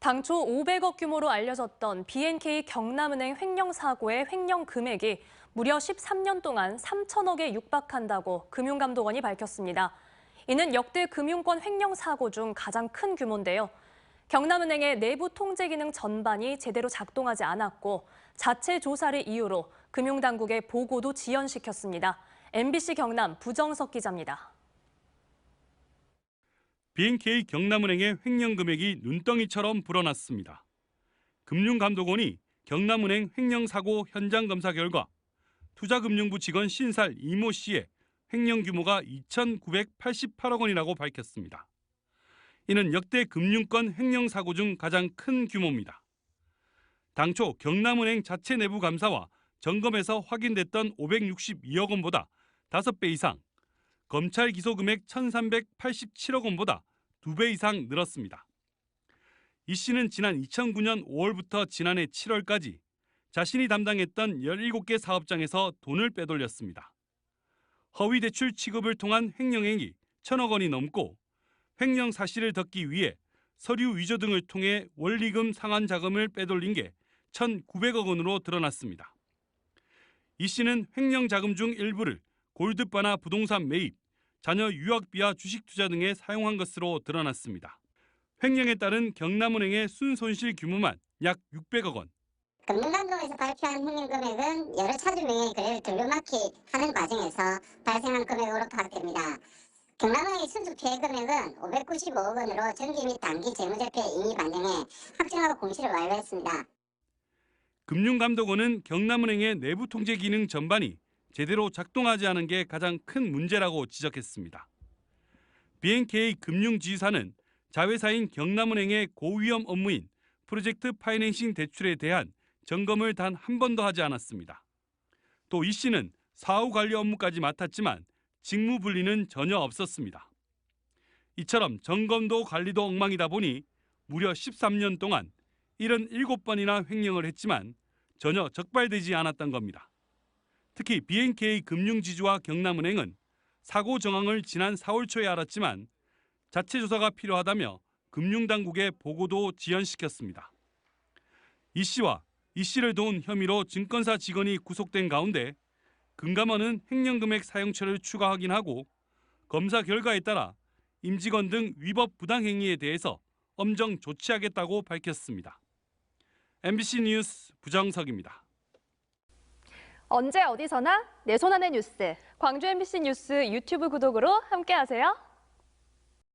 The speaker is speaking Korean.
당초 500억 규모로 알려졌던 B&K 경남은행 횡령 사고의 횡령 금액이 무려 13년 동안 3천억에 육박한다고 금융감독원이 밝혔습니다. 이는 역대 금융권 횡령 사고 중 가장 큰 규모인데요. 경남은행의 내부 통제 기능 전반이 제대로 작동하지 않았고 자체 조사를 이유로 금융당국의 보고도 지연시켰습니다. MBC 경남 부정석 기자입니다. B&K 경남은행의 횡령 금액이 눈덩이처럼 불어났습니다. 금융감독원이 경남은행 횡령 사고 현장 검사 결과 투자금융부 직원 신살 이모 씨의 횡령 규모가 2,988억 원이라고 밝혔습니다. 이는 역대 금융권 횡령 사고 중 가장 큰 규모입니다. 당초 경남은행 자체 내부 감사와 점검에서 확인됐던 562억 원보다 5배 이상, 검찰 기소 금액 1,387억 원보다 2배 이상 늘었습니다. 이 씨는 지난 2009년 5월부터 지난해 7월까지 자신이 담당했던 17개 사업장에서 돈을 빼돌렸습니다. 허위 대출 취급을 통한 횡령액이 1,000억 원이 넘고 횡령 사실을 덮기 위해 서류 위조 등을 통해 원리금 상환 자금을 빼돌린 게 1,900억 원으로 드러났습니다. 이 씨는 횡령 자금 중 일부를 골드바나 부동산 매입, 자녀 유학비와 주식 투자 등에 사용한 것으로 드러났습니다. 횡령에 따른 경남은행의 순손실 규모만 약 600억 원. 금융감독원에서 발표한 횡령 금액은 여러 차주 명의 거래를 돌려막기 하는 과정에서 발생한 금액으로 파악됩니다. 경남은행의 순수 피해 금액은 595억 원으로 정기 및 단기 재무제표에 이미 반영해 확정하고 공시를 완료했습니다. 금융감독원은 경남은행의 내부 통제 기능 전반이 제대로 작동하지 않은 게 가장 큰 문제라고 지적했습니다. B&K 금융지휘사는 자회사인 경남은행의 고위험 업무인 프로젝트 파이낸싱 대출에 대한 점검을 단 한 번도 하지 않았습니다. 또 이 씨는 사후 관리 업무까지 맡았지만 직무 분리는 전혀 없었습니다. 이처럼 점검도 관리도 엉망이다 보니 무려 13년 동안 77번이나 횡령을 했지만 전혀 적발되지 않았던 겁니다. 특히 B&K 금융지주와 경남은행은 사고 정황을 지난 4월 초에 알았지만 자체 조사가 필요하다며 금융당국에 보고도 지연시켰습니다. 이 씨와 이 씨를 도운 혐의로 증권사 직원이 구속된 가운데 금감원은 횡령금액 사용처를 추가 확인하고 검사 결과에 따라 임직원 등 위법 부당 행위에 대해서 엄정 조치하겠다고 밝혔습니다. MBC 뉴스 부정석입니다. 언제 어디서나 내 손 안의 뉴스. 광주 MBC 뉴스 유튜브 구독으로 함께하세요.